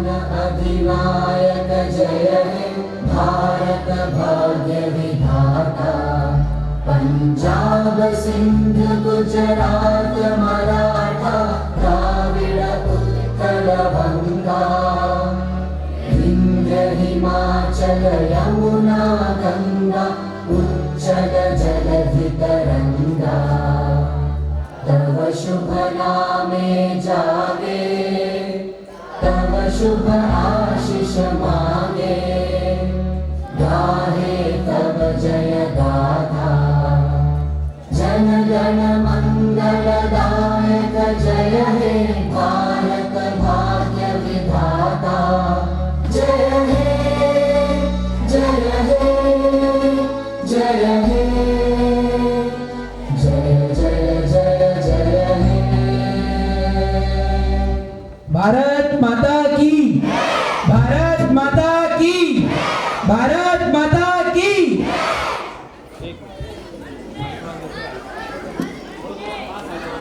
अधिनायक जय हे भारत भाग्य विधाता। पंजाब सिंध गुजरात मराठा द्राविड़ उत्कल बंगा। विंध्य हिमाचल यमुना गंगा उच्चल जलधि तरंगा। तव शुभ नामे जागे तव शुभ आशीष मांगे। गाहे तव जय गाथा जन गण मंगलदायक जय हे भारत भाग्य विधाता। जय हे जय हे जय हे जय जय जय जय हे। भारत माता की, भारत माता की, भारत